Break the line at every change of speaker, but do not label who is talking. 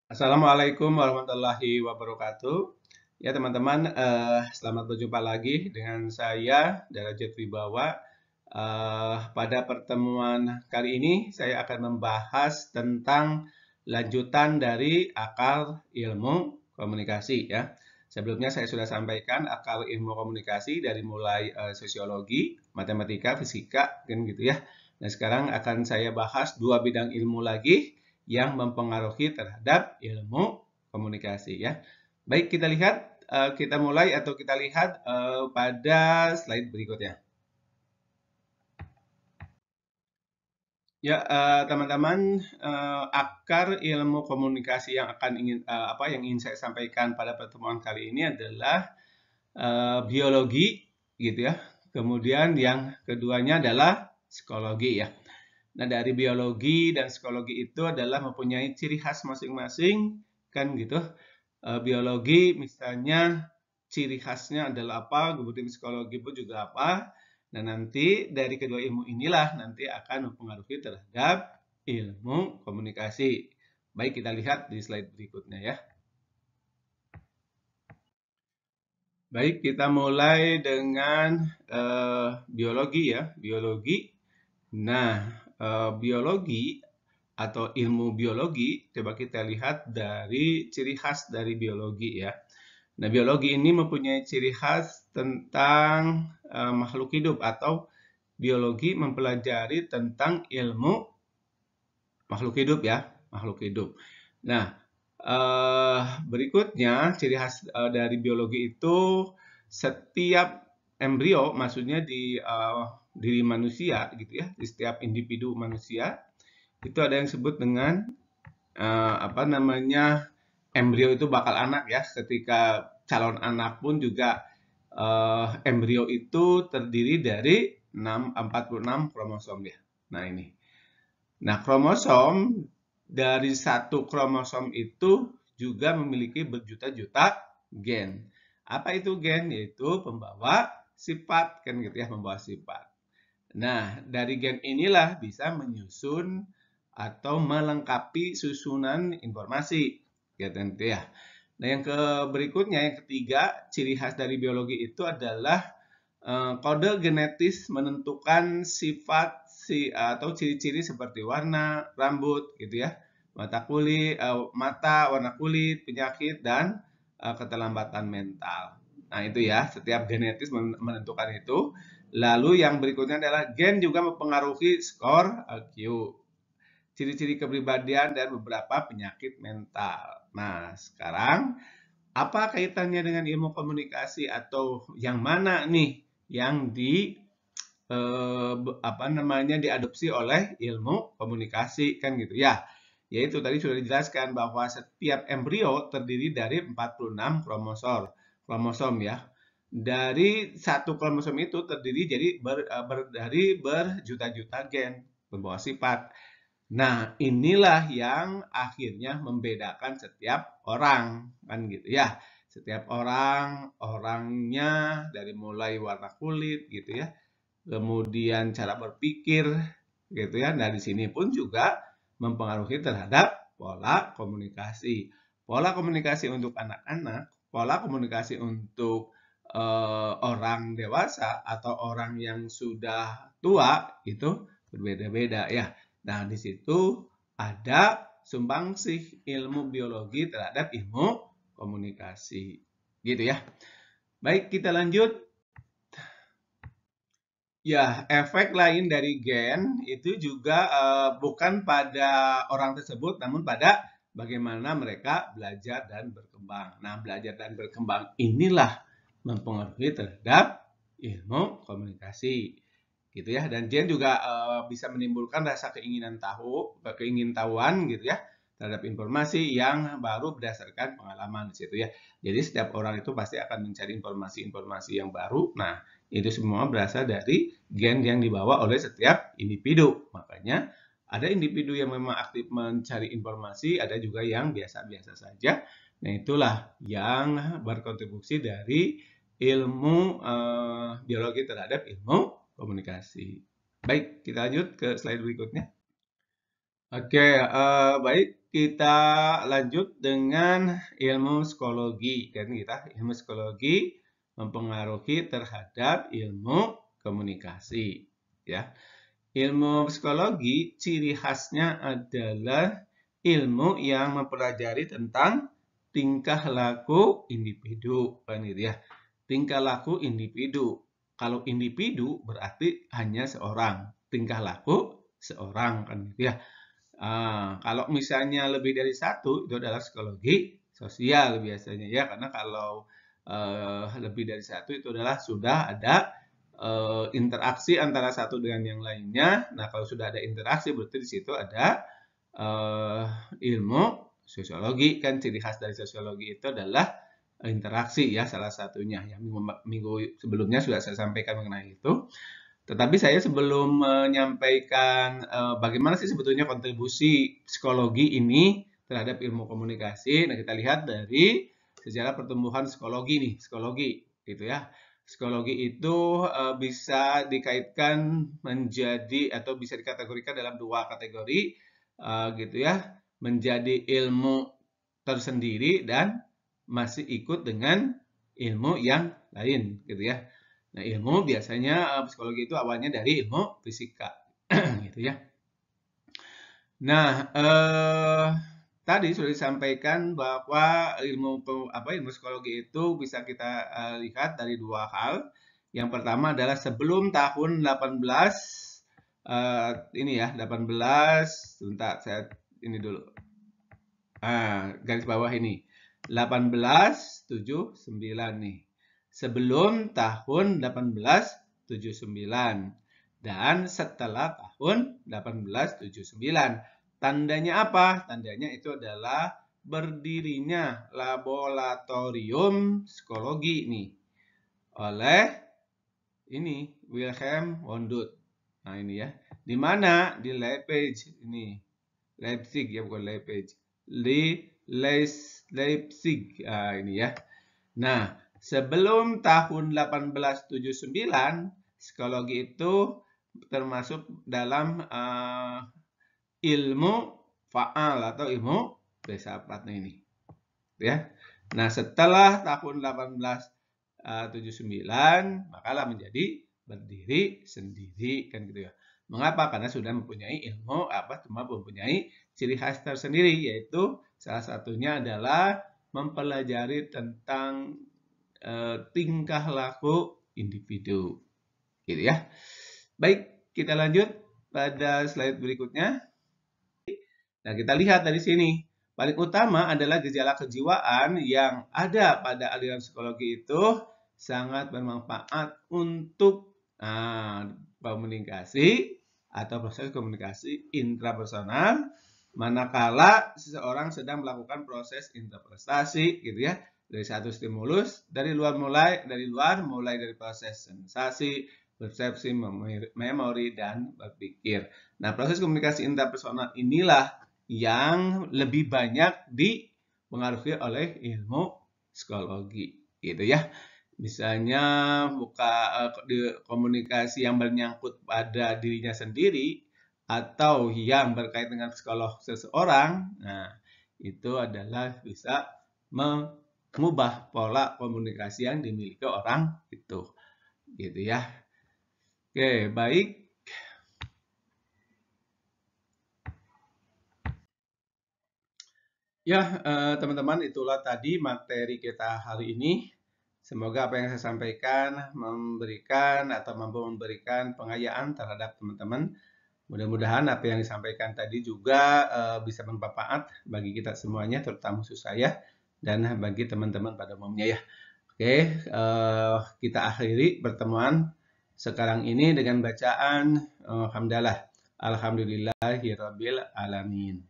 Assalamualaikum warahmatullahi wabarakatuh. Ya teman-teman, selamat berjumpa lagi dengan saya Darajat Wibawa. Pada pertemuan kali ini saya akan membahas tentang lanjutan dari akar ilmu komunikasi ya. Sebelumnya saya sudah sampaikan akar ilmu komunikasi dari mulai sosiologi, matematika, fisika, kan gitu ya. Nah sekarang akan saya bahas dua bidang ilmu lagi yang mempengaruhi terhadap ilmu komunikasi ya. Baik, kita lihat kita mulai atau kita lihat pada slide berikutnya. Ya, teman-teman, akar ilmu komunikasi yang yang ingin saya sampaikan pada pertemuan kali ini adalah biologi gitu ya. Kemudian yang keduanya adalah psikologi ya. Nah, dari biologi dan psikologi itu adalah mempunyai ciri khas masing-masing kan gitu. Biologi misalnya ciri khasnya adalah apa, kemudian psikologi pun juga apa. Nah, nanti dari kedua ilmu inilah nanti akan mempengaruhi terhadap ilmu komunikasi. Baik, kita lihat di slide berikutnya ya. Baik, kita mulai dengan biologi ya, biologi. Nah, biologi atau ilmu biologi, coba kita lihat dari ciri khas dari biologi ya. Nah, biologi ini mempunyai ciri khas tentang makhluk hidup atau biologi mempelajari tentang ilmu makhluk hidup ya, makhluk hidup. Nah, berikutnya ciri khas dari biologi itu setiap embrio, maksudnya di diri manusia gitu ya, di setiap individu manusia itu ada yang disebut dengan apa namanya embrio itu bakal anak ya. Ketika calon anak pun juga embrio itu terdiri dari 46 kromosom ya. Nah ini. Nah kromosom dari satu kromosom itu juga memiliki berjuta-juta gen. Apa itu gen? Yaitu pembawa sifat kan gitu ya, pembawa sifat. Nah, dari gen inilah bisa menyusun atau melengkapi susunan informasi. Gitu ya. Nah, yang berikutnya, yang ketiga, ciri khas dari biologi itu adalah kode genetis menentukan sifat atau ciri-ciri seperti warna, rambut, gitu ya, mata kulit, mata, warna kulit, penyakit, dan keterlambatan mental. Nah, itu ya, setiap genetis menentukan itu. Lalu yang berikutnya adalah gen juga mempengaruhi skor IQ, ciri-ciri kepribadian, dan beberapa penyakit mental. Nah, sekarang apa kaitannya dengan ilmu komunikasi atau yang mana nih yang diadopsi oleh ilmu komunikasi kan gitu ya. Yaitu tadi sudah dijelaskan bahwa setiap embrio terdiri dari 46 kromosom ya. Dari satu kromosom itu terdiri dari berjuta-juta gen berbawa sifat. Nah, inilah yang akhirnya membedakan setiap orang, kan gitu ya. Setiap orang, orangnya dari mulai warna kulit gitu ya, kemudian cara berpikir gitu ya. Nah, di sini pun juga mempengaruhi terhadap pola komunikasi. Pola komunikasi untuk anak-anak, pola komunikasi untuk orang dewasa atau orang yang sudah tua itu berbeda-beda ya. Nah, di situ ada sumbangsih ilmu biologi terhadap ilmu komunikasi. Gitu ya. Baik, kita lanjut. Ya, efek lain dari gen itu juga bukan pada orang tersebut, namun pada bagaimana mereka belajar dan berkembang. Nah, belajar dan berkembang inilah mempengaruhi terhadap ilmu komunikasi, gitu ya. Dan gen juga bisa menimbulkan rasa keingintahuan, gitu ya, terhadap informasi yang baru berdasarkan pengalaman di situ ya. Jadi setiap orang itu pasti akan mencari informasi-informasi yang baru. Nah, itu semua berasal dari gen yang dibawa oleh setiap individu. Makanya ada individu yang memang aktif mencari informasi, ada juga yang biasa-biasa saja. Nah, itulah yang berkontribusi dari ilmu biologi terhadap ilmu komunikasi. Baik, kita lanjut ke slide berikutnya. Oke, baik, kita lanjut dengan ilmu psikologi. Kan kita ilmu psikologi mempengaruhi terhadap ilmu komunikasi, ya. Ilmu psikologi ciri khasnya adalah ilmu yang mempelajari tentang tingkah laku individu, kan gitu ya. Tingkah laku individu. Kalau individu berarti hanya seorang, tingkah laku seorang, kan gitu ya. Kalau misalnya lebih dari satu, itu adalah psikologi sosial biasanya ya, karena kalau lebih dari satu itu adalah sudah ada interaksi antara satu dengan yang lainnya. Nah, kalau sudah ada interaksi, berarti di situ ada ilmu sosiologi. Kan ciri khas dari sosiologi itu adalah interaksi ya, salah satunya. Yang minggu sebelumnya sudah saya sampaikan mengenai itu. Tetapi saya sebelum menyampaikan bagaimana sih sebetulnya kontribusi psikologi ini terhadap ilmu komunikasi, nah kita lihat dari sejarah pertumbuhan psikologi nih, psikologi gitu ya. Psikologi itu bisa dikaitkan menjadi atau bisa dikategorikan dalam dua kategori gitu ya, menjadi ilmu tersendiri dan masih ikut dengan ilmu yang lain gitu ya. Nah, ilmu biasanya psikologi itu awalnya dari ilmu fisika, gitu ya. Nah, tadi sudah disampaikan bahwa ilmu psikologi itu bisa kita lihat dari dua hal. Yang pertama adalah sebelum tahun 18 ini ya, 18 sebentar saya ini dulu. Garis bawah ini. 1879 nih. Sebelum tahun 1879 dan setelah tahun 1879. Tandanya apa? Tandanya itu adalah berdirinya laboratorium psikologi nih oleh ini Wilhelm Wundt. Nah, ini ya. Di mana? Di Leipzig ini. Leipzig ya, bukan Leipzig. Leipzig. Ini ya. Nah, sebelum tahun 1879, psikologi itu termasuk dalam ilmu faal atau ilmu filsafat ini. Ya. Nah, setelah tahun 1879, makalah menjadi berdiri sendiri kan gitu ya. Mengapa? Karena sudah mempunyai ilmu cuma mempunyai ciri khas tersendiri, yaitu salah satunya adalah mempelajari tentang tingkah laku individu, gitu ya. Baik, kita lanjut pada slide berikutnya. Nah, kita lihat dari sini. Paling utama adalah gejala kejiwaan yang ada pada aliran psikologi itu sangat bermanfaat untuk komunikasi atau proses komunikasi intrapersonal manakala seseorang sedang melakukan proses interpretasi gitu ya, dari satu stimulus dari luar mulai dari proses sensasi, persepsi, memori dan berpikir. Nah, proses komunikasi interpersonal inilah yang lebih banyak dipengaruhi oleh ilmu psikologi gitu ya. Misalnya komunikasi yang menyangkut pada dirinya sendiri atau yang berkait dengan psikolog seseorang, nah itu adalah bisa mengubah pola komunikasi yang dimiliki orang itu, gitu ya. Oke, baik. Ya, teman-teman, itulah tadi materi kita hari ini. Semoga apa yang saya sampaikan memberikan atau mampu memberikan pengayaan terhadap teman-teman. Mudah-mudahan apa yang disampaikan tadi juga bisa bermanfaat bagi kita semuanya, terutama khusus saya dan bagi teman-teman pada umumnya ya. Oke, kita akhiri pertemuan sekarang ini dengan bacaan hamdalah. Alhamdulillahirabbil alamin.